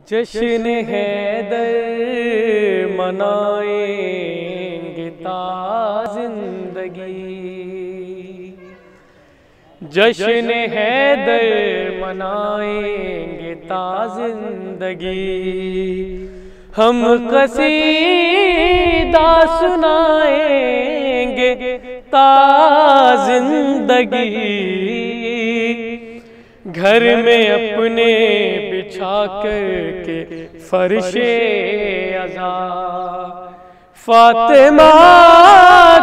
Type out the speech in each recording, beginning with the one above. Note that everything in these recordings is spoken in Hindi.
जश्न हैदर मनाएंगे ता जिंदगी, जश्न हैदर मनाएंगे ता जिंदगी। हम कसीदा सुनाएंगे ता जिंदगी, घर में अपने बिछा कर के फर्शे अज़ा फातिमा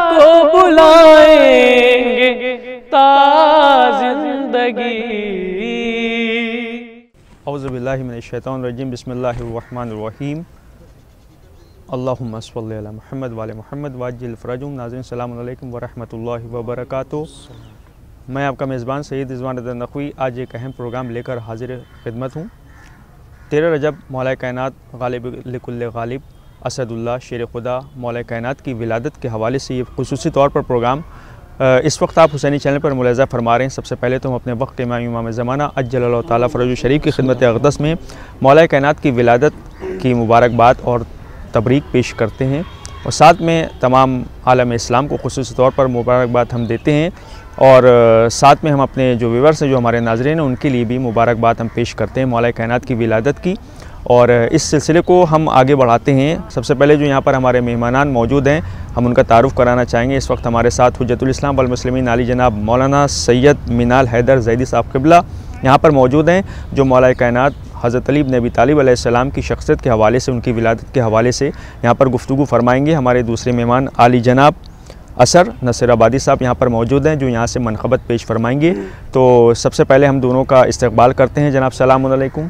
को बुलाएंगे ता जिंदगी। औज़ु बिल्लाहि मिनश शैतानिर रजीम, बिस्मिल्लाहिर रहमानिर रहीम। अल्लाहुम्मा सल्लि अला मुहम्मद व आले मुहम्मद वाजिल फरजुम। नाज़रीन अस्सलामु अलैकुम व रहमतुल्लाहि व बरकातुहू। मैं आपका मेज़बान सैयद रिज़वान नक़वी आज एक अहम प्रोग्राम लेकर हाजिर खिदमत हूँ। 13 रजब मौलाए कायनात गालिब लिकुल्ल गालिब असदुल्लाह शेर खुदा मौलाए कायनात की विलादत के हवाले से ये खुसूसी तौर पर प्रोग्राम इस वक्त आप हुसैनी चैनल पर मुलाज़ा फरमा रहे हैं। सबसे पहले तो हम अपने वक्त के इमाम ज़माना अज्जलल्लाहु ताला फ़रजहु शरीफ की खिदमत अक़दस में मौलाए कायनात की विलादत की मुबारकबाद और तबरीक पेश करते हैं और साथ में तमाम आलम इस्लाम को खुसूसी तौर पर मुबारकबाद हम देते हैं और साथ में हम अपने जो व्यूअर्स हैं, जो हमारे नाज़रीन हैं, उनके लिए भी मुबारकबाद हम पेश करते हैं मौलाए कायनात की विलादत की। और इस सिलसिले को हम आगे बढ़ाते हैं। सबसे पहले जो यहाँ पर हमारे मेहमानान मौजूद हैं, हम उनका तारुफ़ कराना चाहेंगे। इस वक्त हमारे साथ हुज्जतुल इस्लाम वल मुस्लिमीन आली जनाब मौलाना सैयद मीनाल हैदर ज़ैदी साहब क़िबला यहाँ पर मौजूद हैं, जो मौलाए कायनात हज़रत अली इब्न अबी तालिब अलैहिस्सलाम की शख्सियत के हवाले से, उनकी विलादत के हवाले से यहाँ पर गुफ्तगू फरमाएँगे। हमारे दूसरे मेहमान आली जनाब असर नसीराबादी साहब यहाँ पर मौजूद हैं, जो यहाँ से मनखबत पेश फरमाएंगे। तो सबसे पहले हम दोनों का इस्तकबाल करते हैं। जनाब सलाम अलैकुम,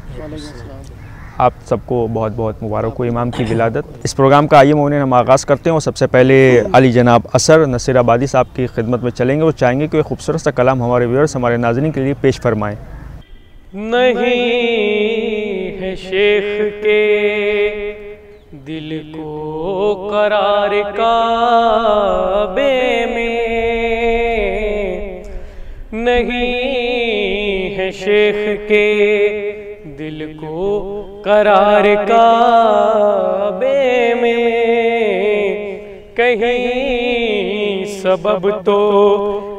आप सबको बहुत बहुत मुबारक हो इमाम की विलादत। इस प्रोग्राम का आइए मोमिन हम आगाज़ करते हैं और सबसे पहले अली जनाब असर नसीराबादी साहब की खिदमत में चलेंगे और चाहेंगे कि खूबसूरत सा कलाम हमारे व्यूअर्स, हमारे नाज़रीन के लिए पेश फरमाएँ। नहीं है शेख के दिल को करार काबे में, नहीं है शेख के दिल को करार काबे में। कहीं सबब तो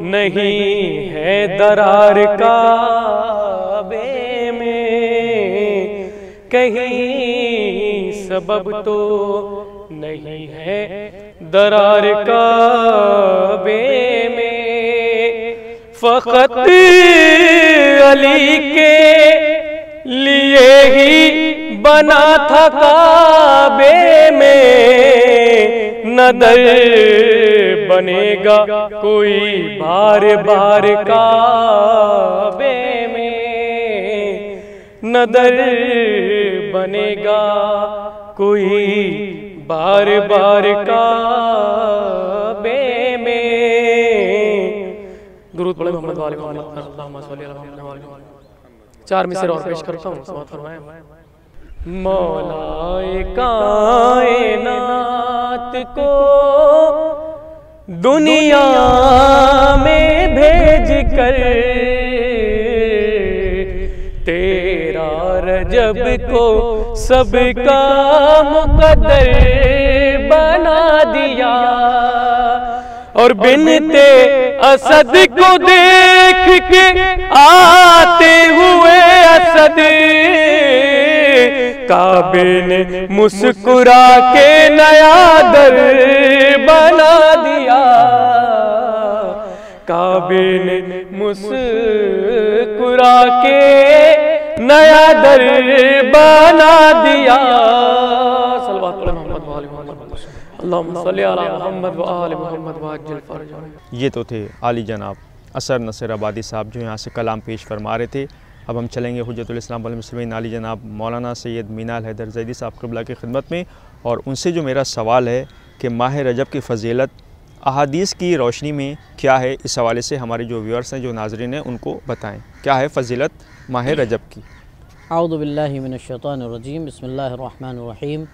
नहीं है दरार काबे में, कहीं सबब तो नहीं है दरार काबे में। फ़क़त अली के लिए ही बना था काबे में, नदर बनेगा कोई बार बार काबे में, नदर बनेगा कोई बार बार काबे में। दुरूद पढ़े मोहम्मद वाले मोहम्मद। 4 मिसरे और पेश करता हूँ, समाअत फरमाएं। मौलाए कायनात को दुनिया में भेज कर 13 रजब को सबका मुक़द्दर बना दिया और बिनते असद को देख के आते हुए असद काबे ने मुस्कुरा के नया दर बना दिया, काबे ने मुस्कुरा के नया दर बना दिया। ये तो थे आली जनाब असर नसीराबादी साहब, जो यहाँ से कलाम पेश फरमा रहे थे। अब हम चलेंगे हुज्जतुल इस्लाम वल मुस्लिमीन आली जनाब मौलाना सैयद मीनाल हैदर ज़ैदी साहब क़िबला की खिदमत में, और उनसे जो मेरा सवाल है कि माह रजब की फ़जीलत अहादीस की रोशनी में क्या है, इस हवाले से हमारे जो व्यूअर्स हैं, जो नाज़रीन हैं, उनको बताएं क्या है फ़जीलत माह रजब की। औज़ु बिल्लाहि मिनश शैतानिर रजीम, बिस्मिल्लाहिर रहमानिर रहीम,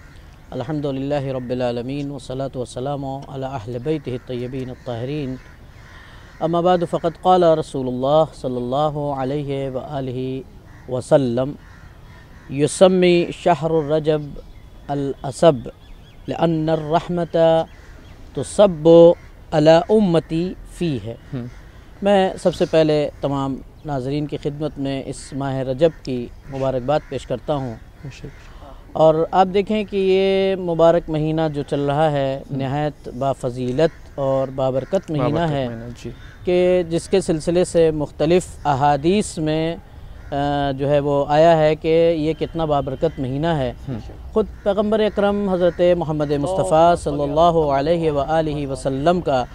अल्हम्दुलिल्लाहि रब्बिल आलमीन वस्सलातु वस्सलामु अला अहलि बैतिहि अत्तय्यबीन अत्ताहिरीन, अम्मा बाद फ़क़द क़ाल रसूलुल्लाह सल्लल्लाहु अलैहि व आलिहि वसल्लम, युसम्मी शहरुर रजब अल असब लिअन्न रहमत तुसब्बु अला उम्मती फ़ी है। मैं सबसे पहले तमाम नाज़रीन की खिदमत में इस माह रजब की मुबारकबाद पेश करता हूँ। और आप देखें कि ये मुबारक महीना जो चल रहा है नहायत बाफ़ज़ीलत और बाबरकत महीना है कि जिसके सिलसिले से मुख्तलिफ़ अहादीस में जो है वो आया है कि ये कितना बाबरकत महीना है। ख़ुद पैगम्बर अकरम हज़रत मोहम्मद मुस्तफ़ा सल्लल्लाहु अलैहि व आलिहि वसल्लम का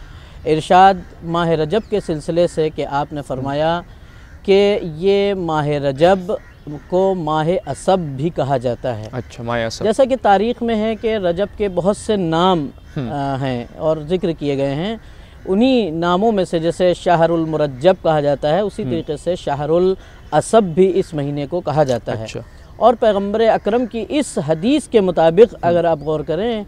इरशाद माह रजब के सिलसिले से कि आपने फ़रमाया कि ये माह रजब को माह असब भी कहा जाता है। अच्छा, माह असब। जैसा जैसा कि तारीख़ में है कि रजब के बहुत से नाम हैं और ज़िक्र किए गए हैं। उन्हीं नामों में से जैसे शहरुल मुरज्जब कहा जाता है, उसी तरीके से शहरुल असब भी इस महीने को कहा जाता है। और पैगम्बर अकरम की इस हदीस के मुताबिक अगर आप गौर करें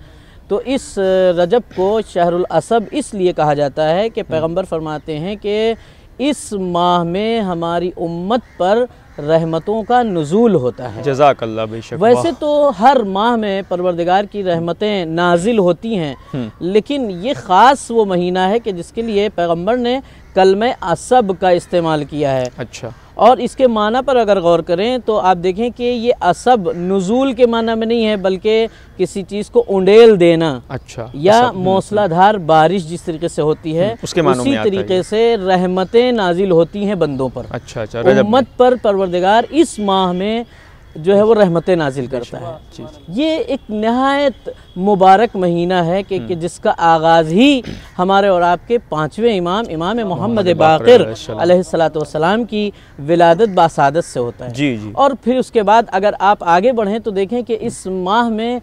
तो इस रजब को शहरुल असब इसलिए कहा जाता है कि पैगम्बर फरमाते हैं कि इस माह में हमारी उम्मत पर रहमतों का नुज़ूल होता है। जज़ाकल्लाह, बेशक। वैसे तो हर माह में परवरदिगार की रहमतें नाजिल होती हैं, लेकिन ये ख़ास वो महीना है कि जिसके लिए पैगम्बर ने कलमे असब का इस्तेमाल किया है। अच्छा। और इसके माना पर अगर गौर करें तो आप देखें कि ये असब नुज़ूल के माना में नहीं है, बल्कि किसी चीज़ को उंडेल देना। अच्छा। या मौसलाधार बारिश जिस तरीके से होती है उसके मानों उसी में आता है तरीके से रहमतें नाजिल होती हैं बंदों पर। अच्छा अच्छा, उम्मत पर परवरदिगार इस माह में जो है वो रहमतें नाजिल करता है। ये एक नहायत मुबारक महीना है कि जिसका आगाज़ ही हमारे और आपके पाँचवें इमाम मोहम्मद बाक़िर अलैहिस्सलातु वस्सलाम की विलादत बासादत से होता है। जी जी। और फिर उसके बाद अगर आप आगे बढ़ें तो देखें कि इस माह में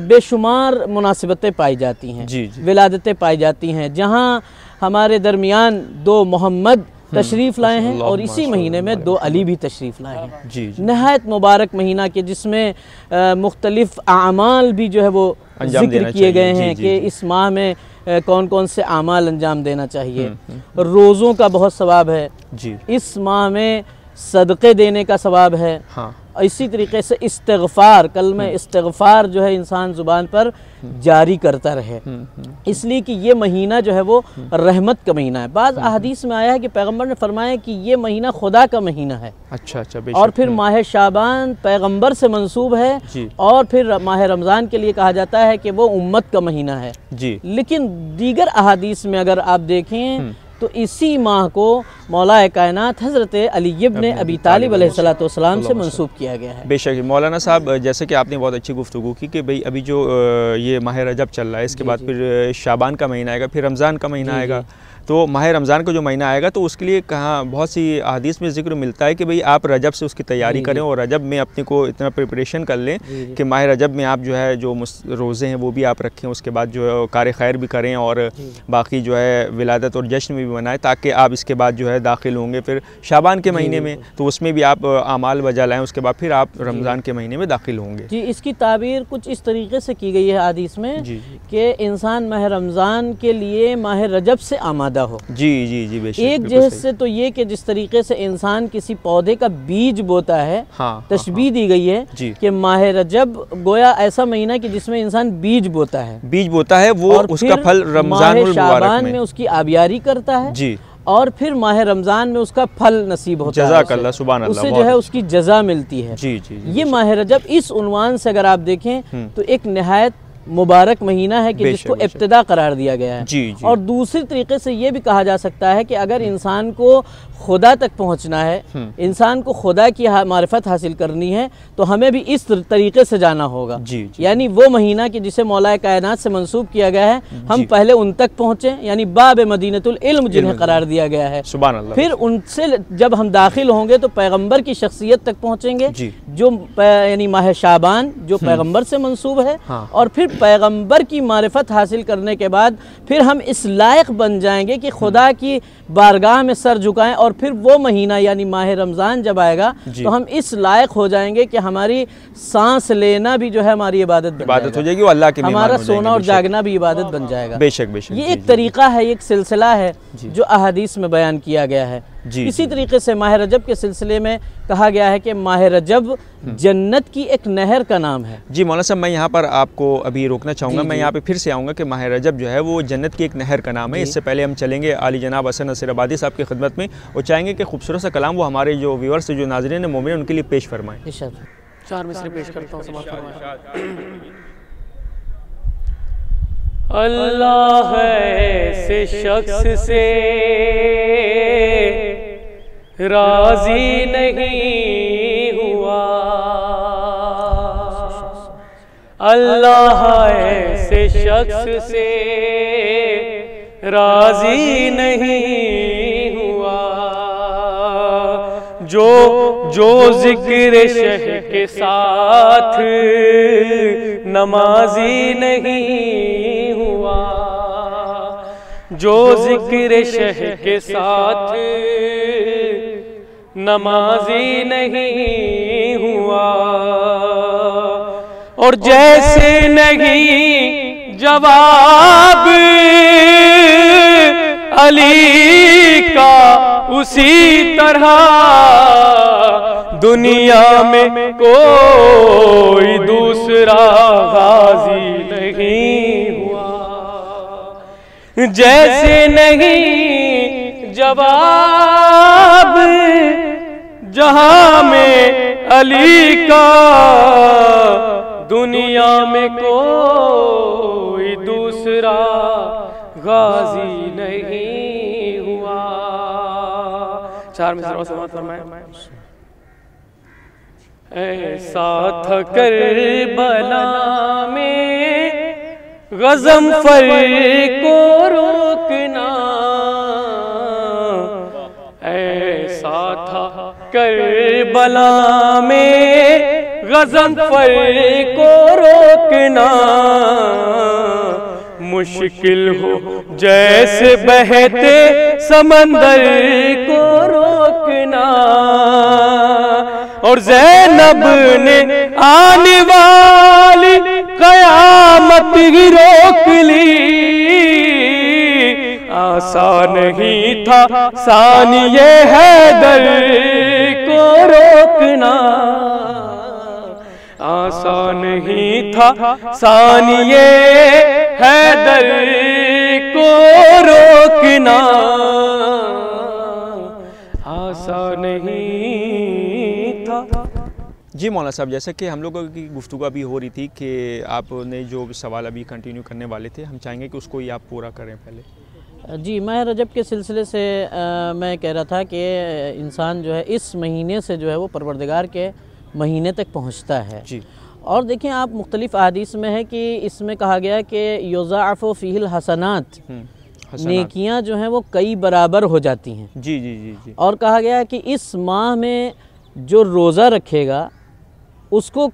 बेशुमार मुनासिबतें पाई जाती हैं, विलादतें पाई जाती हैं। जहाँ हमारे दरमियान दो मोहम्मद तशरीफ़ लाए हैं और इसी महीने में दो अली भी तशरीफ़ लाए हैं। जी जी। नहायत मुबारक महीना के जिसमें मुख्तलिफ़ आमाल भी जो है वो जिक्र किए गए हैं कि इस माह में कौन कौन से आमाल अंजाम देना चाहिए। रोज़ों का बहुत सवाब है जी। इस माह में सदक़े देने का सवाब है। हाँ। इसी तरीके से इस्तिग़फ़ार, कलमे इस्तिग़फ़ार जो है इंसान ज़ुबान पर जारी करता रहे, इसलिए कि ये महीना जो है वो रहमत का महीना है। बाज़ अहादीस में आया है कि पैगम्बर ने फरमाया कि ये महीना खुदा का महीना है। अच्छा अच्छा। और फिर माह शाबान पैगम्बर से मंसूब है और फिर माह रमज़ान के लिए कहा जाता है कि वो उम्मत का महीना है जी। लेकिन दीगर अहादीस में अगर आप देखें तो इसी माह को मौला कायनात हज़रत अली इब्न अबी तालिब अलैहिस्सलातु वस्सलाम से मंसूब किया गया है। बेशक मौलाना साहब, जैसे कि आपने बहुत अच्छी गुफ्तगू की कि भाई अभी जो ये माह रजब चल रहा है, इसके बाद फिर शाबान का महीना आएगा, फिर रमज़ान का महीना आएगा। तो माह रमज़ान का जो महीना आएगा तो उसके लिए कहाँ बहुत सी हदीस में ज़िक्र मिलता है कि भाई आप रजब से उसकी तैयारी करें और रजब में अपने को इतना प्रिपरेशन कर लें कि माह रजब में आप जो है जो रोज़े हैं वो भी आप रखें, उसके बाद जो है कार खैर भी करें और बाकी जो है विलादत और जश्न भी मनाएं, ताकि आप इसके बाद जो है दाखिल होंगे फिर शाबान के महीने में, तो उसमें भी आप आमाल बजा लाएँ, उसके बाद फिर आप रमज़ान के महीने में दाखिल होंगे। जी, इसकी ताबीर कुछ इस तरीके से की गई है हदीस में कि इंसान माह रमज़ान के लिए माह रजब से आमादा हो। जी जी जी, बेशक। एक जहत से तो ये कि जिस तरीके से इंसान किसी पौधे का बीज बोता है, तशबीह दी गई है कि माह रजब गोया ऐसा महीना कि जिसमें इंसान बीज बोता है वो और उसका फल रमज़ान शाबान में उसकी आबियारी करता है जी। और फिर माह रमज़ान में उसका फल नसीब होता है, जज़ाकल्लाह, सुभान अल्लाह, उससे जो है उसकी जज़ा मिलती है। जी जी। ये माह रजब इस उन्वान से अगर आप देखें तो एक नहायत मुबारक महीना है कि जिसको इब्तिदा करार दिया गया है जी। और दूसरी तरीके से ये भी कहा जा सकता है कि अगर इंसान को खुदा तक पहुंचना है, इंसान को खुदा की मारिफत हासिल करनी है, तो हमें भी इस तरीके से जाना होगा जी। यानी वो महीना कि जिसे मौला कायनात से मंसूब किया गया है, हम पहले उन तक पहुँचे, यानी बाब मदीनतुल इल्म जिन्हें करार दिया गया है। फिर उनसे जब हम दाखिल होंगे तो पैगम्बर की शख्सियत तक पहुँचेंगे जो यानी माह शाबान जो पैगम्बर से मंसूब है। और फिर पैगम्बर की मारिफत हासिल करने के बाद फिर हम इस लायक बन जाएंगे कि खुदा की बारगाह में सर झुकाएं, और फिर वो महीना यानी माह रमज़ान जब आएगा तो हम इस लायक हो जाएंगे कि हमारी सांस लेना भी जो है हमारी इबादत हो जाएगी, वो अल्लाह की हमारा सोना और जागना भी इबादत बन जाएगा। बेशक बेशक। ये एक तरीका है, एक सिलसिला है जो अहादीस में बयान किया गया है। जी, इसी तरीके से माह रजब के सिलसिले में कहा गया है कि माह रजब जन्नत की एक नहर का नाम है। जी मौलाना साहब, मैं यहाँ पर आपको अभी रोकना चाहूँगा। मैं यहाँ पे फिर से आऊँगा कि माह रजब जो है वो जन्नत की एक नहर का नाम है। इससे पहले हम चलेंगे आली जनाब हसन नसीराबादी साहब की खिदमत में और चाहेंगे कि खूबसूरत सा कलाम वो हमारे जो व्यूअर्स जो नाज़रीन मोमिन उनके लिए पेश फरमाएँ। चार मिसरे पेश करता हूँ, समाप्त फरमाएं। अल्लाह ऐसे शख्स से राजी नहीं हुआ, अल्लाह ऐसे शख्स से राजी नहीं हुआ, जो जिक्र शह के साथ नमाजी नहीं हुआ, जो जिक्र शह के साथ नमाजी नहीं हुआ, और जैसे नहीं जवाब अली का उसी तरह दुनिया में कोई दूसरा गाजी नहीं हुआ, जैसे नहीं जवाब जहां में अली का दुनिया में कोई दूसरा गाजी नहीं हुआ। चार मिसरों से समाप्त फरमाएं। ऐसा था करबला में गज़नफ़र को रोकना, ऐसा था करबला में गज़नफ़र को रोकना, मुश्किल हो जैसे बहते समंदर को रोकना, और ज़ैनब ने आने वाली क़यामत ही रोक ली, आसान नहीं था सानिए हैदर को रोकना, आसान नहीं था सानिए हैदर को रोकना, आसान नहीं था। जी मौलाना साहब, जैसा कि हम लोगों की गुफ्तगू अभी हो रही थी कि आपने जो सवाल अभी कंटिन्यू करने वाले थे, हम चाहेंगे कि उसको ही आप पूरा करें पहले। जी, माह रजब के सिलसिले से मैं कह रहा था कि इंसान जो है इस महीने से जो है वो परवरदिगार के महीने तक पहुँचता है। जी, और देखें आप, मुख्तलिफ़ अहादीस में है कि इसमें कहा गया कि युज़ाअफ़ु फ़ीहिल हसनात, नेकियां जो हैं वो कई बराबर हो जाती हैं। जी जी जी जी। और कहा गया है कि इस माह में जो रोज़ा रखेगा उसको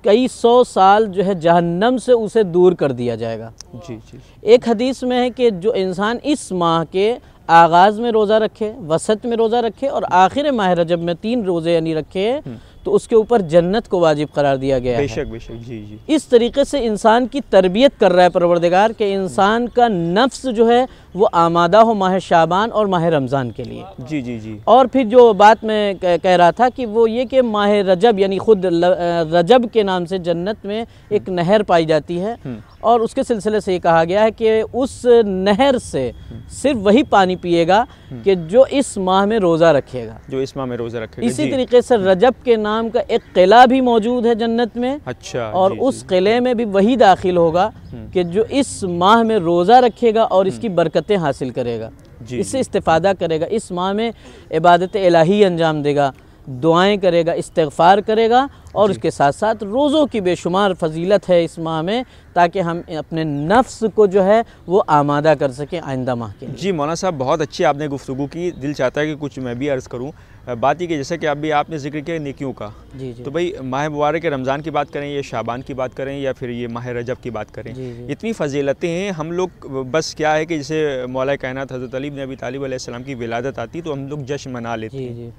कई 100 साल जो है जहन्नम से उसे दूर कर दिया जाएगा। जी जी। एक हदीस में है कि जो इंसान इस माह के आगाज़ में रोज़ा रखे, वसत में रोज़ा रखे और आखिर माह रजब में 3 रोज़े यानी रखे तो उसके ऊपर जन्नत को वाजिब करार दिया गया है। बेशक बेशक। जी जी। इस तरीके से इंसान की तरबियत कर रहा है परवरदिगार के इंसान का नफ्स जो है वो आमादा हो माह शाबान और माह रमज़ान के लिए। जी जी जी। और फिर जो बात मैं कह रहा था कि वो ये कि माह रजब यानी ख़ुद रजब के नाम से जन्नत में एक नहर पाई जाती है और उसके सिलसिले से ये कहा गया है कि उस नहर से सिर्फ वही पानी पिएगा कि जो इस माह में रोज़ा रखेगा, जो इस माह में रोज़ा रखेगा। इसी तरीके से रजब के नाम का एक किला भी मौजूद है जन्नत में। अच्छा। और जी, उस किले में भी वही दाखिल होगा कि जो इस माह में रोज़ा रखेगा और इसकी बरकतें हासिल करेगा, इससे इस्तिफ़ादा करेगा, इस माह में इबादत इलाही अंजाम देगा, दुआएं करेगा, इस्तिग़फ़ार करेगा और उसके साथ साथ रोज़ों की बेशुमार फजीलत है इस माह में, ताकि हम अपने नफ्स को जो है वो आमादा कर सकें आइंदा माह के लिए। जी मौलाना साहब, बहुत अच्छी आपने गुफ्तगू की। दिल चाहता है कि कुछ मैं भी अर्ज़ करूँ। बात ये कि जैसे कि अभी आपने जिक्र किया नेकियों का, जी जी। तो भाई माह मुबारक रमज़ान की बात करें या शाबान की बात करें या फिर ये माह रजब की बात करें, जी जी। इतनी फजीलतें हैं। हम लोग बस क्या है कि जैसे मौला कायनात हज़रत अली इब्न अबी तालिब अलैहिस्सलाम की विलादत आती तो हम लोग जश्न मना लेते हैं। जी।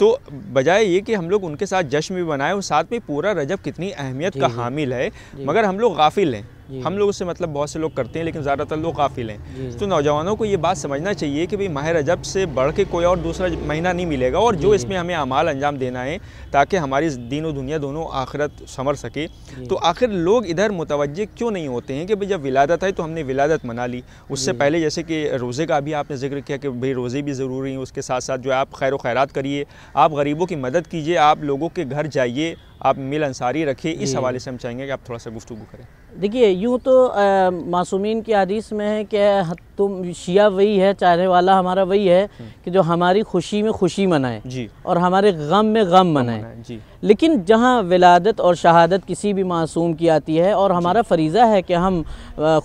तो बजाय ये कि हम लोग उनके साथ जश्न भी मनाएं और साथ में पूरा रजब कितनी अहमियत का हामिल है, मगर हम लोग गाफिल हैं। हम लोग उससे मतलब बहुत से लोग करते हैं, लेकिन ज़्यादातर लोग गाफिल हैं। तो नौजवानों को ये बात समझना चाहिए कि भाई माह रजब से बढ़ के कोई और दूसरा महीना नहीं मिलेगा, और जो इसमें हमें अमाल अंजाम देना है ताकि हमारी दीन और दुनिया दोनों आखिरत संवर सके। तो आखिर लोग इधर मुतवज्जे क्यों नहीं होते हैं कि भाई जब विलादत है तो हमने विलादत मना ली। उससे पहले जैसे कि रोज़े का भी आपने जिक्र किया कि भाई रोज़े भी ज़रूरी हैं, उसके साथ साथ जो है आप खैर व खैरात करिए, आप गरीबों की मदद कीजिए, आप लोगों के घर जाइए, आप मिल अंसारी रखिए। इस हवाले से हम चाहेंगे कि आप थोड़ा सा गुफ्तगू करें। देखिए, यूँ तो मासूमीन की हदीस में है कि तुम शिया वही है, चाहने वाला हमारा वही है कि जो हमारी खुशी में खुशी मनाए जी, और हमारे गम में गम मनाए जी। लेकिन जहाँ विलादत और शहादत किसी भी मासूम की आती है, और हमारा फ़रीज़ा है कि हम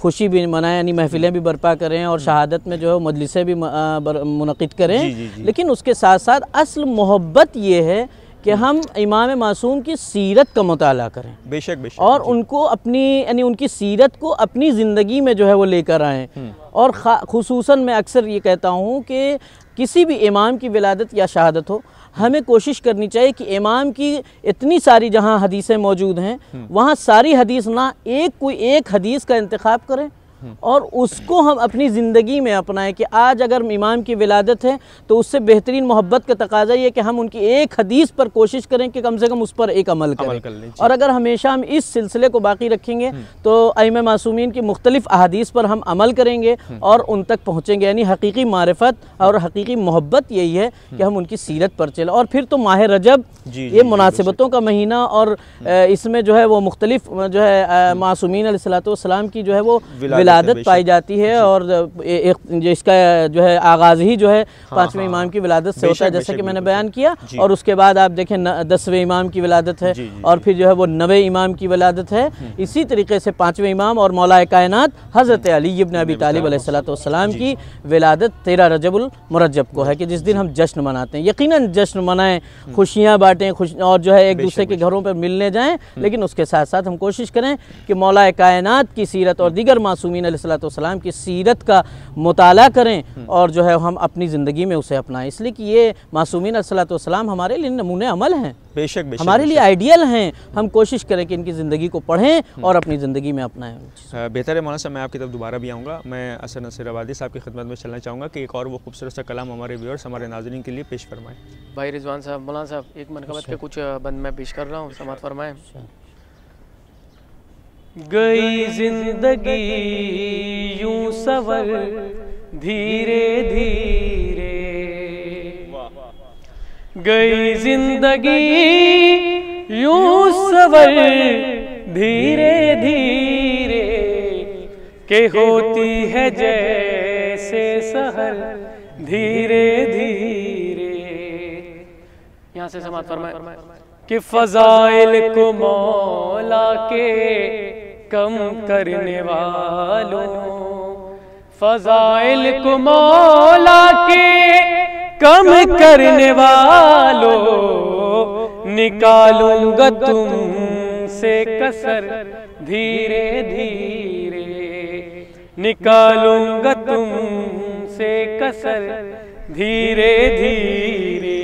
खुशी भी मनाएं, यानी महफिलें भी बरपा करें और शहादत में जो है मजलिसें भी मुनक़िद करें, लेकिन उसके साथ साथ असल मोहब्बत ये है कि हम इमाम मासूम की सीरत का मुताला करें, बेशक बेशक, और उनको अपनी यानी उनकी सीरत को अपनी ज़िंदगी में जो है वो लेकर आएँ। और खुसूसन मैं अक्सर ये कहता हूँ कि किसी भी इमाम की विलादत या शहादत हो, हमें कोशिश करनी चाहिए कि इमाम की इतनी सारी जहाँ हदीसें मौजूद हैं वहाँ सारी हदीस ना, कोई एक हदीस का इंतखाब करें और उसको हम अपनी ज़िंदगी में अपनाएं कि आज अगर इमाम की विलादत है तो उससे बेहतरीन मोहब्बत का तकाज़ा ये कि हम उनकी एक हदीस पर कोशिश करें कि कम से कम उस पर एक अमल करें। और अगर हमेशा हम इस सिलसिले को बाकी रखेंगे तो अइम्मा मासूमीन की मुख्तलिफ अहादीस पर हम अमल करेंगे और उन तक पहुँचेंगे। यानी हकीकी मारिफत और हकीकी मोहब्बत यही है कि हम उनकी सीरत पर चलें। और फिर तो माह रजब ये मुनासिबतों का महीना, और इसमें जो है वो मुख्तलिफ जो है मासूमीन अलैहिस्सलाम की जो है वो विलादत पाई जाती है, और इसका जो है आगाज़ ही जो है 5वें इमाम की विलादत से होता है, जैसे कि मैंने बयान किया। और उसके बाद आप देखें 10वें इमाम की विलादत है, और फिर जो है वो 9वें इमाम की विलादत है। इसी तरीके से 5वें इमाम और मौलाए कायनात हज़रत अली इब्न अबी तालिब अलैहिस्सलाम की विलादत 13 रजबुल मुरज्जब को है कि जिस दिन हम जश्न मनाते हैं। यकीनन जश्न मनाएं, खुशियाँ बांटें, और जो है एक दूसरे के घरों पर मिलने जाएँ, लेकिन उसके साथ साथ हम कोशिश करें कि मौलाए कायनात की सीरत और दीगर मासूमीन अलैहिस्सलाम की सीरत का मुताला करें और जो है हम अपनी ज़िंदगी में उसे अपनाएं, इसलिए कि ये मासूमीन अलैहिस्सलाम हमारे लिए नमूने अमल हैं, बेशक बेशक, हमारे लिए आइडियल हैं। हम कोशिश करें कि इनकी ज़िंदगी को पढ़ें और अपनी ज़िंदगी में अपनाएं। बेहतर है मौलाना साहब, मैं आपकी तरफ दोबारा भी आऊँगा। मैं असर नसीर आबादी साहब की खिदमत में चलना चाहूँगा कि एक और वो खूबसूरत सा कलाम हमारे व्यूअर्स, हमारे नाज़रीन के लिए पेश फरमाएँ। भाई रिजवान साहब, मौलाना साहब, एक मनक़बत के कुछ बंद मैं पेश कर रहा हूँ, समाअत फरमाएँ। गई जिंदगी यूं सवर धीरे धीरे, गई जिंदगी यूं सवर धीरे धीरे, के होती है जैसे सहर धीरे धीरे। यहाँ से समाअत फरमाएं कि फ़ज़ाइल को मौला के कम करने वालों, फ़ज़ाइल को मौला के कम करने वालों, निकालूंगा तुमसे कसर धीरे धीरे, निकालूंगा तुमसे कसर धीरे धीरे।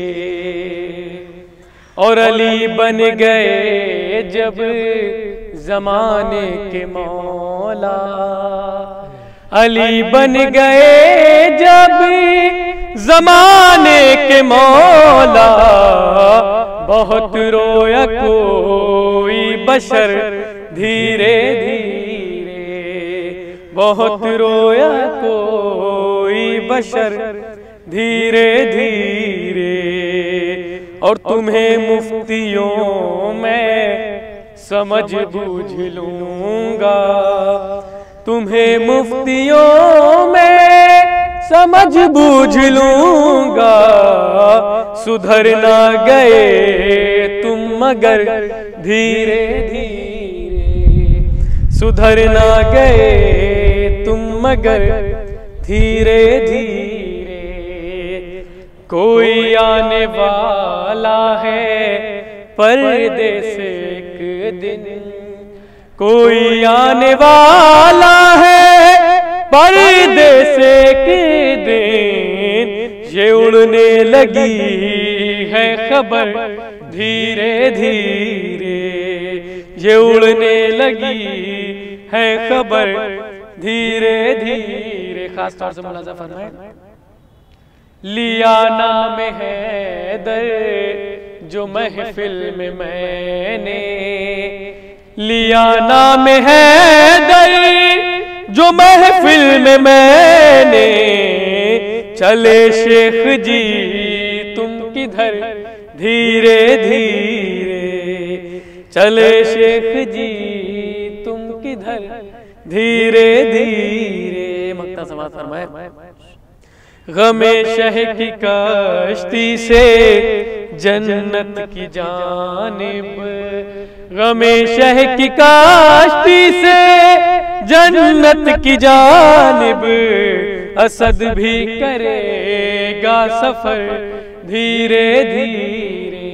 और अली बन गए जब ज़माने के मौला, अली बन गए जब ज़माने के मौला, बहुत रोया कोई बशर धीरे धीरे, बहुत रोया कोई बशर धीरे धीरे। और तुम्हें मुफ्तियों में समझ बूझ लूँगा, तुम्हें मुफ्तियों में समझ बूझ लूँगा, सुधर ना गए तुम मगर धीरे धीरे, सुधर ना गए तुम मगर धीरे धीरे। कोई आने वाला है पर्दे से एक दिन, कोई आने वाला है पर्दे से एक दिन, ये उड़ने लगी है खबर धीरे धीरे, ये उड़ने लगी है खबर धीरे धीरे। खास तौर से मुलाजा फरमाए, लिया नाम हैदर जो महफिल में मैंने, लिया नाम हैदर जो महफिल में मैंने, चले शेख जी तुम किधर धीरे धीरे, चले शेख जी तुम किधर धीरे धीरे। मक्ता समाज फरमाए, गमे शह की कश्ती से जन्नत की जानिब, गमे शह की कश्ती से जन्नत की जानिब, असद भी करेगा सफर धीरे धीरे,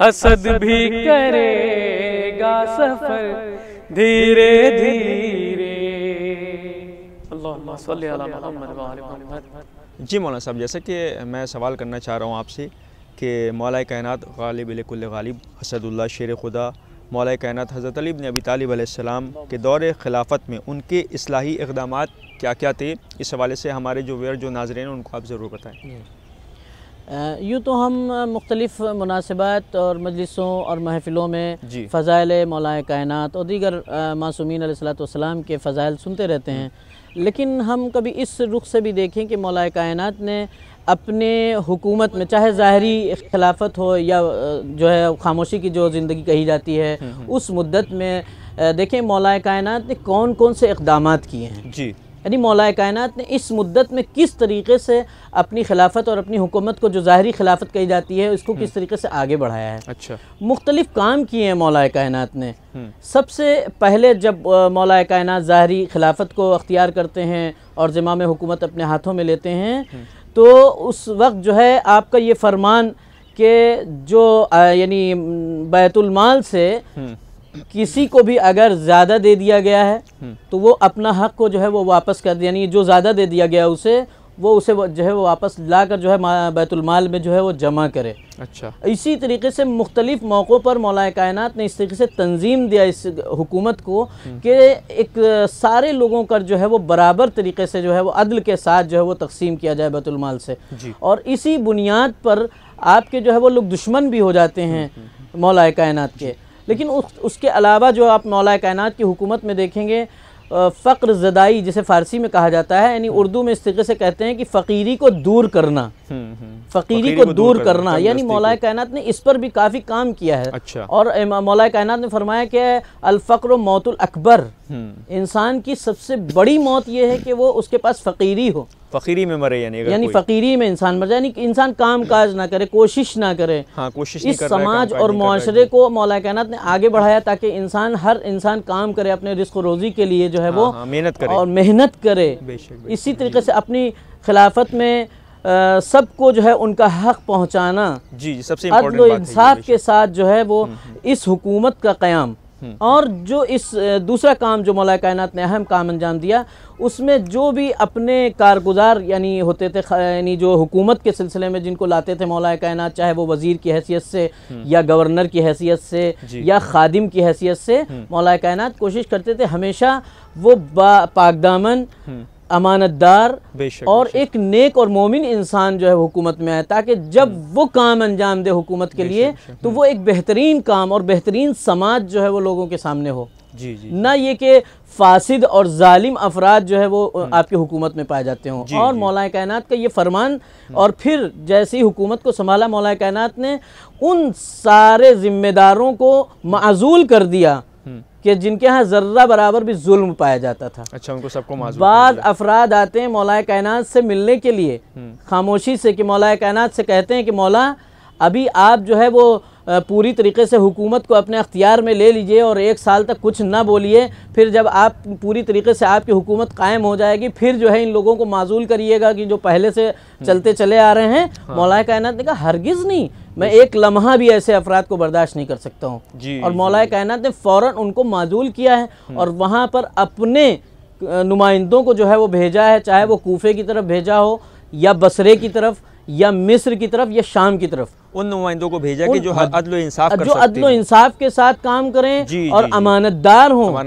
असद भी करेगा सफर धीरे धीरे। अल्लाहुम्मा सल्ली अला मुहम्मद व आले मुहम्मद। जी मौलाना साहब, जैसे कि मैं सवाल करना चाह रहा हूँ आपसे कि मौलाए कायनात गालिब कुल्ल गालिब असदुल्लाह शेर खुदा मौलाए कायनात हज़रत अली इब्न अबी तालिब अलैहिस्सलाम के दौर खिलाफत में उनके इस्लाही इक़दामात क्या क्या थे, इस हवाले से हमारे जो वेयर जो नाज़रीन हैं उनको आप ज़रूर बताएँ। यूँ तो हम मुख्तलिफ़ मुनासिबात और मजलिसों और महफ़िलों में फ़ज़ाइल मौलाए कायनात और दीगर मासूमीन अलैहिस्सलाम के फ़ज़ाइल सुनते रहते हैं, लेकिन हम कभी इस रुख से भी देखें कि मौलाए कायनात ने अपने हुकूमत में, चाहे ज़ाहरी खिलाफत हो या जो है खामोशी की जो ज़िंदगी कही जाती है, उस मुद्दत में देखें मौलाए कायनात ने कौन कौन से इक़दामात किए हैं। जी, यानी मौलाए कायनात ने इस मुद्दत में किस तरीके से अपनी खिलाफत और अपनी हुकूमत को, जो ज़ाहरी खिलाफत कही जाती है, इसको किस तरीके से आगे बढ़ाया है। अच्छा, मुख्तलिफ़ काम किए हैं मौलाए कायनात ने। सबसे पहले जब मौलाए कायनात ज़ाहरी खिलाफत को अख्तियार करते हैं और ज़िम्मा में हुकूमत अपने हाथों में लेते हैं, तो उस वक्त जो है आपका ये फरमान कि जो यानी बैतुल माल से किसी को भी अगर ज़्यादा दे दिया गया है तो वो अपना हक़ को जो है वो वापस कर दिया, यानी जो ज़्यादा दे दिया गया उसे जो है वो वापस लाकर जो है बैतुल माल में जो है वो जमा करे। अच्छा, इसी तरीके से मुख्तलिफ़ मौक़ों पर मौलाए कायनात ने इस तरीके से तंजीम दिया इस हुकूमत को कि एक सारे लोगों का जो है वो बराबर तरीके से जो है वो अदल के साथ जो है वो तकसीम किया जाए बैतुल माल से। और इसी बुनियाद पर आपके जो है वो लोग दुश्मन भी हो जाते हैं मौलाए कायनात के। लेकिन उसके अलावा जो आप मौलाए कायनात की हुकूमत में देखेंगे, फ़क्र ज़दाई जिसे फ़ारसी में कहा जाता है, यानी उर्दू में इस तरीके से कहते हैं कि फ़कीरी को दूर करना, फ़कीरी को दूर करना, यानी मौलाए कायनात ने इस पर भी काफ़ी काम किया है। अच्छा, और मौलाए कायनात ने फरमाया कि अल फ़क्र मौतुल अकबर, इंसान की सबसे बड़ी मौत ये है कि वो उसके पास फ़कीरी हो, फ़कीरी में मरे, यानी फ़कीरी में इंसान मर जाए, यानी इंसान काम काज ना करे, कोशिश ना करे। हाँ, कोशिश इस समाज और मुआशरे को मौलाए कायनात ने आगे बढ़ाया ताकि हर इंसान काम करे, अपने रिज़्क़ रोज़ी के लिए जो है वो मेहनत करे और मेहनत करे। इसी तरीके से अपनी खिलाफत में सबको जो है उनका हक़ पहुँचाना, जी सबसे अदल व इंसाफ के साथ जो है वो इस हुकूमत का क़याम। और जो इस दूसरा काम जो मौलाए कायनात ने अहम काम अंजाम दिया, उसमें जो भी अपने कारगुजार यानी होते थे, यानी जो हुकूमत के सिलसिले में जिनको लाते थे मौलाए कायनात, चाहे वो वज़ीर की हैसियत से या गवर्नर की हैसियत से या खादिम की हैसियत से, मौलाए कायनात कोशिश करते थे हमेशा वो पाकदामन, अमानतदार और एक नेक और मोमिन इंसान जो है हुकूमत में आए, ताकि जब वो काम अंजाम दे हुकूमत के लिए तो वो एक बेहतरीन काम और बेहतरीन समाज जो है वो लोगों के सामने हो। जी जी, ना ये कि फासिद और जालिम अफराद जो है वो आपकी हुकूमत में पाए जाते हों। और मौलाए कायनात का ये फरमान, और फिर जैसी हुकूमत को संभाला मौलाए कायनात ने उन सारे ज़िम्मेदारों को माज़ूल कर दिया कि जिनके यहाँ ज़र्रा बराबर भी जुल्म पाया जाता था। अच्छा, उनको सबको माज़ूल। बाद अफराद आते हैं मौलाए कायनात से मिलने के लिए खामोशी से, कि मौलाए कायनात से कहते हैं कि मौला अभी आप जो है वो पूरी तरीके से हुकूमत को अपने अख्तियार में ले लीजिए और 1 साल तक कुछ ना बोलिए, फिर जब आप पूरी तरीके से आपकी हुकूमत कायम हो जाएगी फिर जो है इन लोगों को माज़ूल करिएगा कि जो पहले से चलते चले आ रहे हैं। हाँ। मौलाए कायनात ने कहा हरगिज़ नहीं, मैं एक लम्हा भी ऐसे अफराद को बर्दाश्त नहीं कर सकता हूँ। और मौलाए कायनात ने फ़ौरन उनको माज़ूल किया है और वहाँ पर अपने नुमाइंदों को जो है वो भेजा है, चाहे वो कूफे की तरफ भेजा हो या बसरे की तरफ या मिस्र की तरफ या शाम की तरफ उन नुमाइंदों को भेजा कि जो अदल इंसाफ कर जो सकते अदल इंसाफ के साथ काम करें जी, और जी, अमानतदार हों,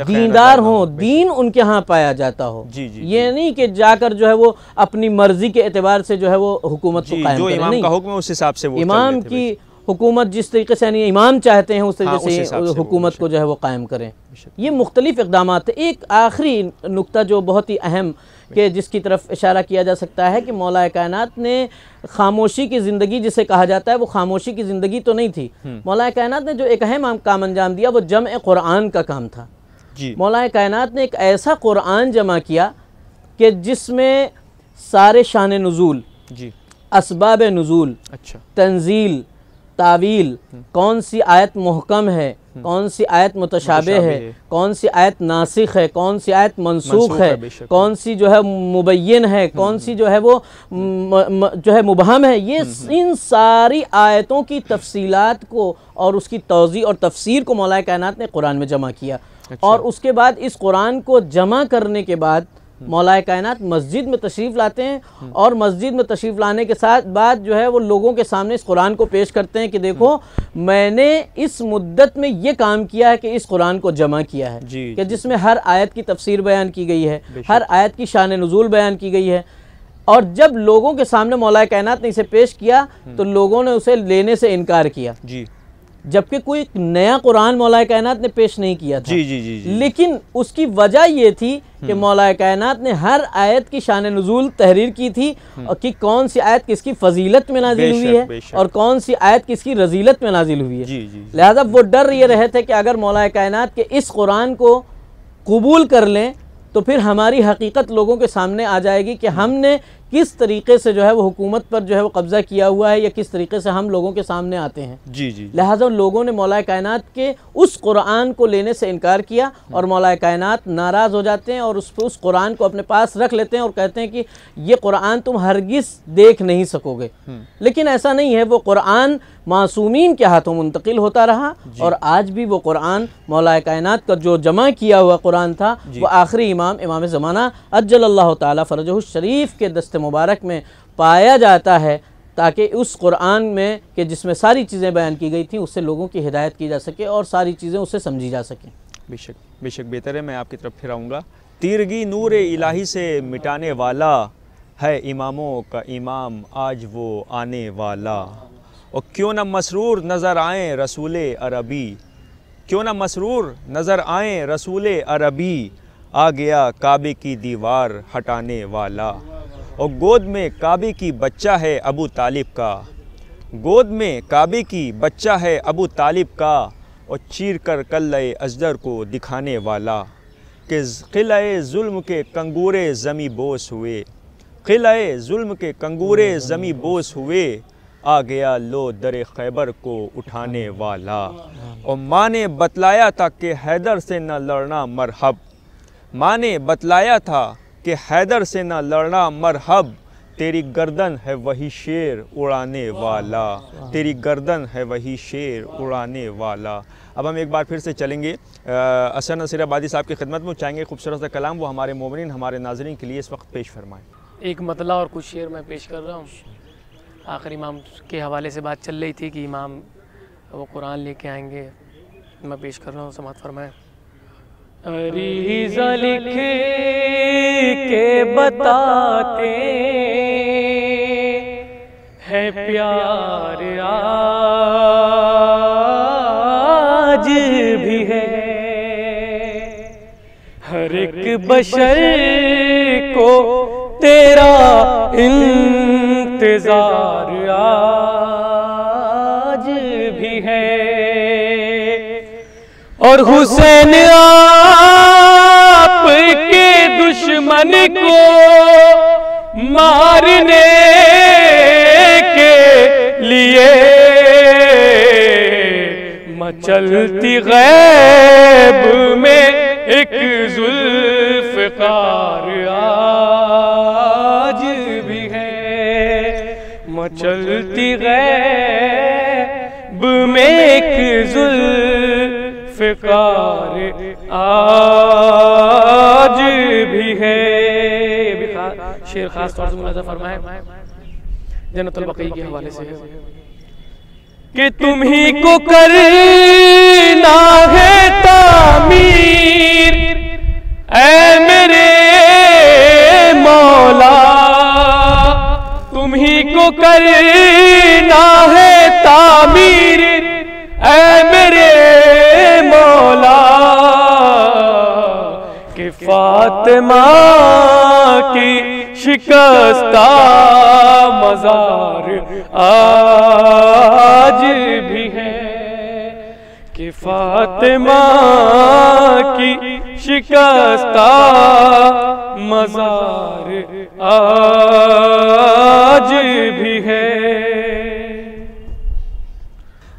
दीनदार हों, दीन उनके यहाँ पाया जाता हो। जी, जी, ये नहीं कि जाकर जो है वो अपनी मर्जी के एतबार से जो है वो हुकूमत को कायम जो करें। इमाम का हुक्म है उस हिसाब से वो इमाम की हुकूमत जिस तरीके से यानी इमाम चाहते हैं उस तरीके से हुकूमत को जो है वो कायम करें। ये मुख्तलिफ इक़दाम है। एक आखिरी नुक्ता जो बहुत ही अहम कि जिसकी तरफ इशारा किया जा सकता है कि मौला कायनात ने खामोशी की ज़िंदगी जिसे कहा जाता है वो खामोशी की ज़िंदगी तो नहीं थी। मौला कायनात ने जो एक अहम काम अंजाम दिया वो जम कुरान का काम था। मौला कायनात ने एक ऐसा कुरान जमा किया कि जिसमें सारे शान नुज़ूल, असबाब नुज़ूल, तंजील, तावील, कौन सी आयत मुहकम है, कौन सी आयत मुतशाबे है, कौन सी आयत नासिख है, कौन सी आयत मनसूख है, कौन सी जो है मुबय्यन है, कौन सी जो है वो जो है मुबहम है, ये इन सारी आयतों की तफसीलात को और उसकी तौज़ी और तफसीर को मौला कायनात ने कुरान में जमा किया। और उसके बाद इस कुरान को जमा करने के बाद मौला कायनात मस्जिद में तशरीफ़ लाते हैं और मस्जिद में तशरीफ़ लाने के साथ बाद जो है वो लोगों के सामने इस कुरान को पेश करते हैं कि देखो मैंने इस मुद्दत में ये काम किया है कि इस कुरान को जमा किया है कि जिसमें हर आयत की तफसीर बयान की गई है, हर आयत की शान नुज़ूल बयान की गई है। और जब लोगों के सामने मौला कायनात ने इसे पेश किया तो लोगों ने उसे लेने से इनकार किया, जबकि कोई नया कुरान मौला कायनात ने पेश नहीं किया था। लेकिन उसकी वजह ये थी कि मौला कायनात ने हर आयत की शान नुज़ूल तहरीर की थी और कि कौन सी आयत किसकी फजीलत में नाजिल हुई है और कौन सी आयत किसकी रजीलत में नाजिल हुई है। लिहाजा वो डर ये रहे थे कि अगर मौला कायनात के इस कुरान को कबूल कर लें तो फिर हमारी हकीकत लोगों के सामने आ जाएगी कि हमने किस तरीके से जो है वो हुकूमत पर जो है वो कब्ज़ा किया हुआ है या किस तरीके से हम लोगों के सामने आते हैं। लिहाजा लोगों ने मौला कायनात के उस कुरान को लेने से इनकार किया और मौला कायनात नाराज़ हो जाते हैं और उस कुरान को अपने पास रख लेते हैं और कहते हैं कि ये कुरान तुम हरगिज़ देख नहीं सकोगे। लेकिन ऐसा नहीं है, वो कुरान मासूमीन के हाथों मुंतकिल होता रहा और आज भी वो कुरान मौला कायनात का जो जमा किया हुआ कुरान था वो आखिरी इमाम ज़माना अज्जलल्लाहु ताला फ़रजहु शरीफ के दस्ते मुबारक में पाया जाता है, ताकि उस कुरान में कि जिसमें सारी चीज़ें बयान की गई थी उससे लोगों की हिदायत की जा सके और सारी चीज़ें उससे समझी जा सकें। बेशक बेशक बेहतर है। मैं आपकी तरफ फिर आऊँगा। तीरगी नूर इलाही से मिटाने वाला है इमामों का इमाम आज वो आने वाला। और क्यों ना मसरूर नज़र आए रसूले अरबी, क्यों ना मसरूर नज़र आए रसूले अरबी, आ गया काबे की दीवार हटाने वाला। और गोद में काबे की बच्चा है अबू तालिब का, गोद में काबे की बच्चा है अबू तालिब का, और चीर कर कल्ले अजदर को दिखाने वाला। कि क़िले ज़ुल्म के कंगूरे ज़मी बोस हुए, क़िले ज़ुल्म के कंगूरे ज़मी बोस हुए, आ गया लो दर खैबर को उठाने वाला। और माँ ने बतलाया था कि हैदर से न लड़ना मरहब, माँ ने बतलाया था कि हैदर से न लड़ना मरहब, तेरी गर्दन है वही शेर उड़ाने वाला, तेरी गर्दन है वही शेर उड़ाने वाला। अब हम एक बार फिर से चलेंगे असर नसीर आबादी साहब की खिदमत में, चाहेंगे खूबसूरत सा कलाम वो हमारे मोमिनीन हमारे नाज़रीन के लिए इस वक्त पेश फरमाएँ। एक मतला और कुछ शेर मैं पेश कर रहा हूँ। आखिर इमाम के हवाले से बात चल रही थी कि इमाम वो कुरान लेके आएंगे, मैं पेश कर रहा हूँ, समाअत फरमाएँ। अरीज़ा लिख के बताते हैं प्यार आज भी है, हर एक बशर को तेरा इंतजार आज भी है। और हुसैन आप के दुश्मन को मारने के लिए मचलती गैब में एक जुल्फ़कार आज भी है, मचलती गैब में एक जुल्फ़कार आज भी है। शेर खास तौर से मुलाज़ा फरमाए। जन्नतुल बक़ी के हवाले से कि तुम ही को करना है तामीर ऐ मेरे मौला, तुम ही को करना है तामीर ऐ मेरे मौला, कि फातिमा की शिकस्ता मज़ार आज भी है, कि फातिमा की शिकस्ता मज़ार आज भी है।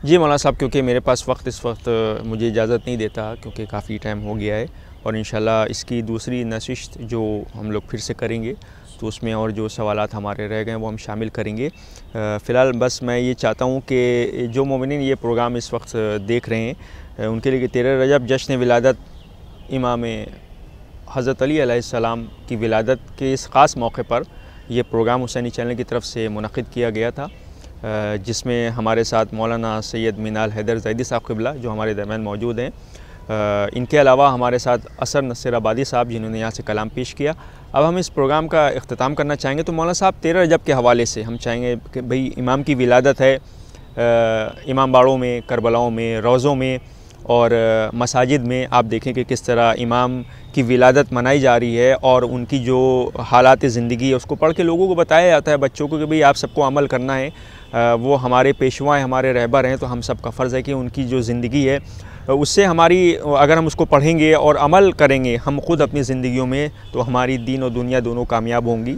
जी मौलाना साहब, क्योंकि मेरे पास इस वक्त मुझे इजाज़त नहीं देता, क्योंकि काफ़ी टाइम हो गया है, और इंशाल्लाह इसकी दूसरी नशिस्त जो हम लोग फिर से करेंगे तो उसमें और जो सवालात हमारे रह गए वो हम शामिल करेंगे। फ़िलहाल बस मैं ये चाहता हूँ कि जो मोमिनीन ये प्रोग्राम इस वक्त देख रहे हैं उनके लिए 13 रजब जश्न विलादत इमाम हज़रत अली अलैहिस्सलाम की विलादत के इस ख़ास मौके पर यह प्रोग्राम हुसैनी चैनल की तरफ से मुनक़िद किया गया था, जिसमें हमारे साथ मौलाना सैयद मीनाल हैदर ज़ैदी साहब क़िबला जो हमारे दरमियान मौजूद हैं। इनके अलावा हमारे साथ असर नसीर आबादी साहब जिन्होंने यहाँ से कलाम पेश किया। अब हम इस प्रोग्राम का इख्तिताम करना चाहेंगे, तो मौलाना साहब 13 रजब के हवाले से हम चाहेंगे कि भाई इमाम की विलादत है, इमाम बाड़ों में, करबलाओं में, रोज़ों में और मसाजिद में आप देखें कि किस तरह इमाम की विलादत मनाई जा रही है, और उनकी जो हालात ज़िंदगी है उसको पढ़ के लोगों को बताया जाता है, बच्चों को, कि भाई आप सबको अमल करना है, वो हमारे पेशवा हैं, हमारे रहबर हैं, तो हम सब का फ़र्ज़ है कि उनकी जो ज़िंदगी है उससे हमारी, अगर हम उसको पढ़ेंगे और अमल करेंगे हम ख़ुद अपनी ज़िंदगियों में, तो हमारी दीन और दुनिया दोनों कामयाब होंगी।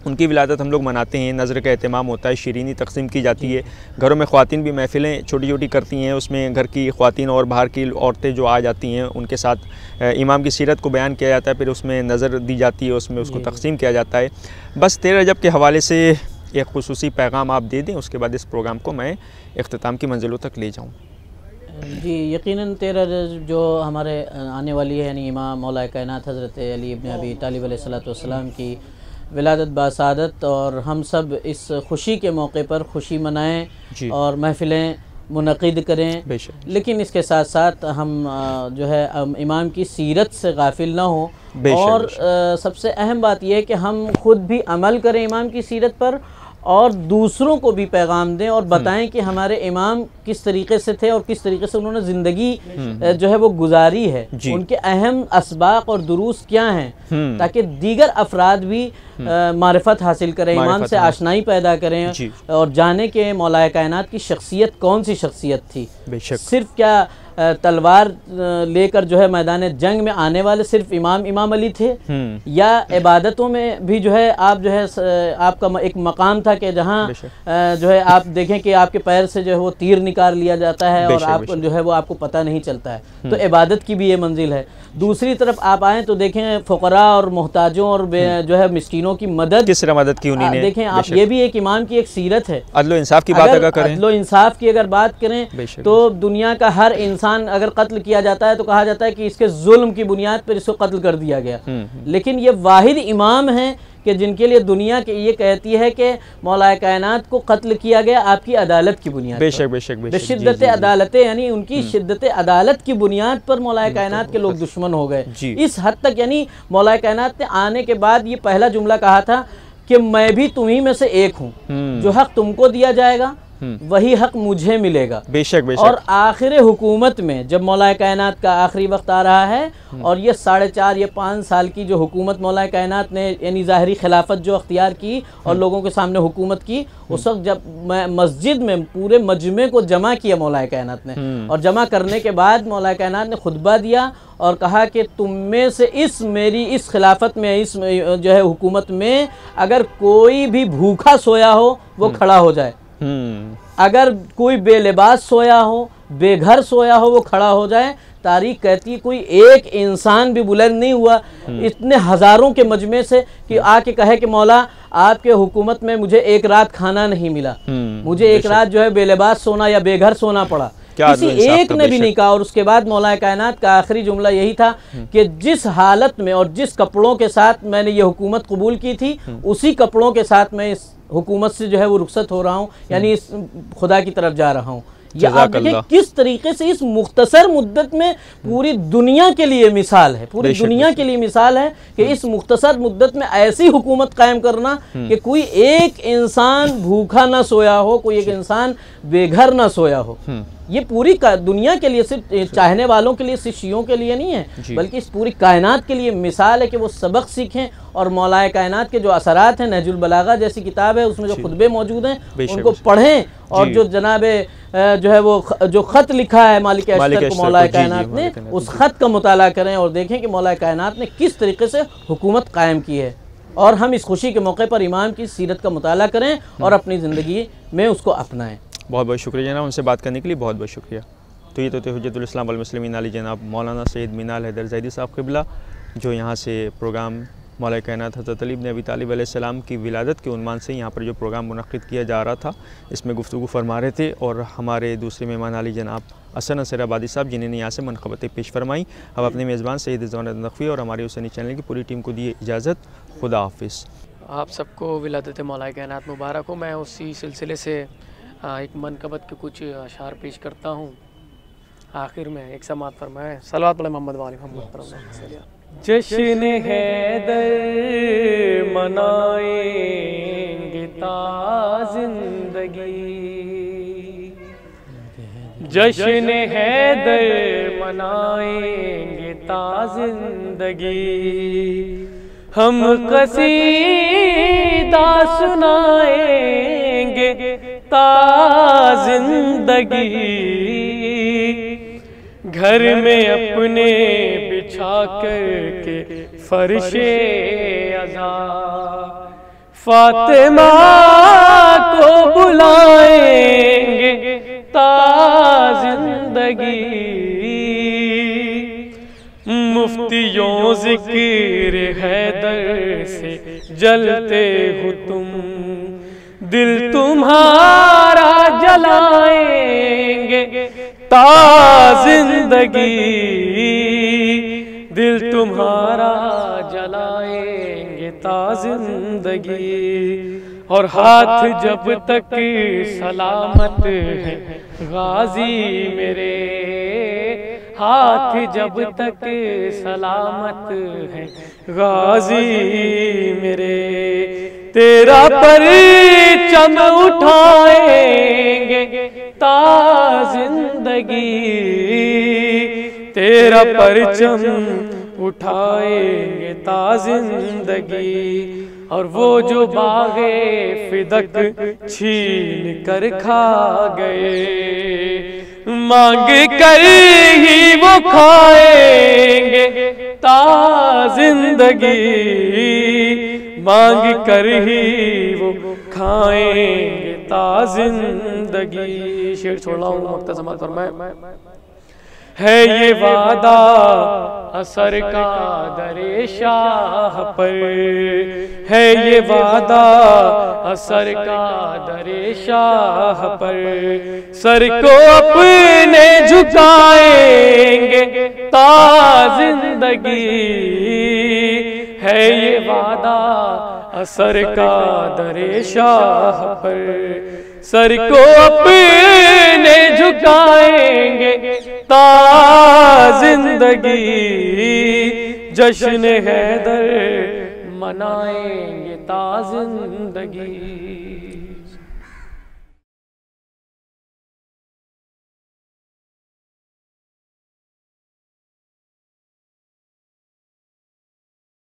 उनकी विलादत हम लोग मनाते हैं, नज़र का एहतमाम होता है, शीरीनी तकसीम की जाती है, घरों में ख़वातीन भी महफ़िलें छोटी छोटी करती हैं, उसमें घर की ख़वातीन और बाहर की औरतें जो आ जाती हैं उनके साथ इमाम की सीरत को बयान किया जाता है, फिर उसमें नज़र दी जाती है, उसमें उसको तकसीम किया जाता है। बस 13 रजब के हवाले से एक खुसूसी पैगाम आप दे दें, उसके बाद इस प्रोग्राम को मैं इख्तिताम की मंजिलों तक ले जाऊँ। जी यकीनन 13 रजब जो हमारे आने वाली है, यानी इमाम मौला कायनात हज़रत अली इब्न अबी तालिब अलैहिस्सलाम की विलादत बासादत, और हम सब इस खुशी के मौके पर खुशी मनाएं और महफ़िलें मुनक़िद करें। लेकिन इसके साथ साथ हम जो है इमाम की सीरत से गाफिल ना हो, और सबसे अहम बात यह है कि हम ख़ुद भी अमल करें इमाम की सीरत पर, और दूसरों को भी पैगाम दें और बताएं कि हमारे इमाम किस तरीक़े से थे और किस तरीक़े से उन्होंने ज़िंदगी जो है वो गुजारी है, उनके अहम असबाक और दुरूस क्या हैं, ताकि दीगर अफराद भी मारिफत हासिल करें, इमाम से आशनाई पैदा करें और जाने के मौलाए कायनात की शख्सियत कौन सी शख्सियत थी। सिर्फ क्या तलवार लेकर जो है मैदान जंग में आने वाले सिर्फ इमाम अली थे, या इबादतों में भी जो है आप जो है आपका एक मकाम था कि जहाँ जो है आप देखें कि आपके पैर से जो है वो तीर निकाल लिया जाता है और आपको जो है वो आपको पता नहीं चलता है, तो इबादत की भी ये मंजिल है। दूसरी तरफ आप आएँ तो देखें फ़ुक़रा और मोहताजों और जो है मिस्कीनों की मदद, किस तरह मदद की उन्होंने, देखें आप, ये भी एक इमाम की एक सीरत है। अदलो इंसाफ की बात अगर करें, अदलो इंसाफ की अगर बात करें तो दुनिया का हर इंसान अगर कत्ल किया जाता है तो कहा जाता है कि इसके जुल्म की बुनियाद पर इसको कत्ल कर दिया गया, लेकिन ये वाहिद इमाम हैं कि जिनके लिए दुनिया के ये कहती है कि मौलाए कायनात को कत्ल किया गया आपकी अदालत की बुनियाद पर। बेशक शिद्दत अदालत, यानी उनकी शिद्दत अदालत की बुनियाद पर मौलाए कायनात के लोग दुश्मन हो गए इस हद तक। यानी मौलाए कायनात ने आने के बाद ये पहला जुमला कहा था कि मैं भी तुम्ही में से एक हूँ, जो हक तुमको दिया जाएगा वही हक मुझे मिलेगा। बेशक। और आखिर हुकूमत में जब मौलाए कायनात का आखिरी वक्त आ रहा है और ये 4.5 या 5 साल की जो हुकूमत मौलाए कायनात ने यानी ज़ाहिरी खिलाफत जो अख्तियार की और लोगों के सामने हुकूमत की, उस वक्त जब मस्जिद में पूरे मजमे को जमा किया मौलाए कायनात ने, और जमा करने के बाद मौलाए कायनात ने खुतबा दिया और कहा कि तुम में से इस मेरी इस खिलाफत में, इस जो है हुकूमत में अगर कोई भी भूखा सोया हो वो खड़ा हो जाए, अगर कोई बेलिबास सोया हो, बेघर सोया हो वो खड़ा हो जाए। तारीख कहती है कोई एक इंसान भी बुलंद नहीं हुआ इतने हज़ारों के मजमे से कि आके कहे कि मौला आपके हुकूमत में मुझे एक रात खाना नहीं मिला, मुझे एक रात जो है बेलिबास सोना या बेघर सोना पड़ा, किसी एक ने भी नहीं कहा। और उसके बाद मौलाए कायनात का आखिरी जुमला यही था कि जिस हालत में और जिस कपड़ों के साथ मैंने ये हुकूमत कबूल की थी उसी कपड़ों के साथ मैं इस हुकूमत से जो है वो रुखसत हो रहा हूँ, यानी इस खुदा की तरफ जा रहा हूँ। ये आप देखिए किस तरीके से इस मुख्तसर मुद्दत में पूरी दुनिया के लिए मिसाल है, पूरी दुनिया के लिए मिसाल है कि इस मुख्तसर मुद्दत में ऐसी हुकूमत कायम करना कि कोई एक इंसान भूखा ना सोया हो, कोई एक इंसान बेघर ना सोया हो। ये पूरी दुनिया के लिए, सिर्फ चाहने वालों के लिए, सिर्फ शियों के लिए नहीं है, बल्कि इस पूरी कायनात के लिए मिसाल है कि वो सबक सीखें और मौलाए कायनात के जो असरात हैं, नहजुल बलागा जैसी किताब है उसमें जो खुतबे मौजूद हैं उनको पढ़ें, और जो जनाबे जो है वो जो ख़त लिखा है मालिक अशतर को मौलाए कायनात ने, उस ख़त का मुताला करें और देखें कि मौलाए कायनात ने किस तरीके से हुकूमत कायम की है। और हम इस खुशी के मौके पर इमाम की सीरत का मुताला करें और अपनी ज़िंदगी में उसको अपनाएं। बहुत बहुत शुक्रिया जनाब, उनसे बात करने के लिए बहुत बहुत शुक्रिया। तो ये तो थे हुज्जतुल इस्लाम वल मुस्लिमीन अली जनाब मौलाना सैयद मीनाल हैदर ज़ैदी साहब क़िबला, जो यहाँ से प्रोग्राम मौलाए कायनात हज़रत अली इब्न अबी तालिब अलैहिस्सलाम की विलादत के उन्वान से यहाँ पर जो प्रोग्राम मुनक़्क़िद किया जा रहा था इसमें गुफ्तगू फरमा रहे थे। और हमारे दूसरे मेहमान अली जनाब हसन नसर आबादी साहब, जिन्होंने यहाँ से मनक़बतें पेश फरमाई। अब अपने मेज़बान सैयद ज़ौनत नक़वी और हमारी हुसैनी चैनल की पूरी टीम को दिए इजाज़त। खुदा हाफिज़। आप सबको विलादत मौलाए कायनात मुबारक हो। मैं उसी सिलसिले से एक मनक़बत के कुछ अशार पेश करता हूँ। आखिर में एक समात फरमाएँ, सलवात पढ़े मोहम्मद वाले मोहम्मद। जश्न हैदर मनाएंगे ता जिंदगी, जश्न हैदर मनाएंगे ता जिंदगी, हम कसीदा सुनाएंगे ता जिंदगी, घर में अपने बिछा करके फर्शे अज़ा, फातिमा को बुलाएंगे ता जिंदगी, मुफ्तियों ज़िक्र हैदर से जलते हो तुम, दिल तुम्हारा जलाएंगे ता जिंदगी, दिल तुम्हारा जलाएंगे ता जिंदगी, और हाथ जब तक सलामत है गाजी मेरे, हाथ जब तक सलामत है गाजी मेरे, तेरा परचम उठाएंगे ता जिंदगी, तेरा परचम उठाएंगे ता जिंदगी, और वो जो बागे फिदक छीन कर खा गए, मांग कर ही वो खाएंगे ता जिंदगी, मांग कर ही वो खाएंगे ता जिंदगी। शेर छोड़ रहा हूँ, वक्त समाप्त फरमाए। है ये वादा असर का दरे शाह पर, है ये वादा असर का दरे शाह पर, सर को अपने झुकाएंगे ता जिंदगी, है ये वादा असर का दरे शाह पर, सर को अपने झुकाएंगे ता जिंदगी, जश्न हैदर मनाएंगे ता जिंदगी।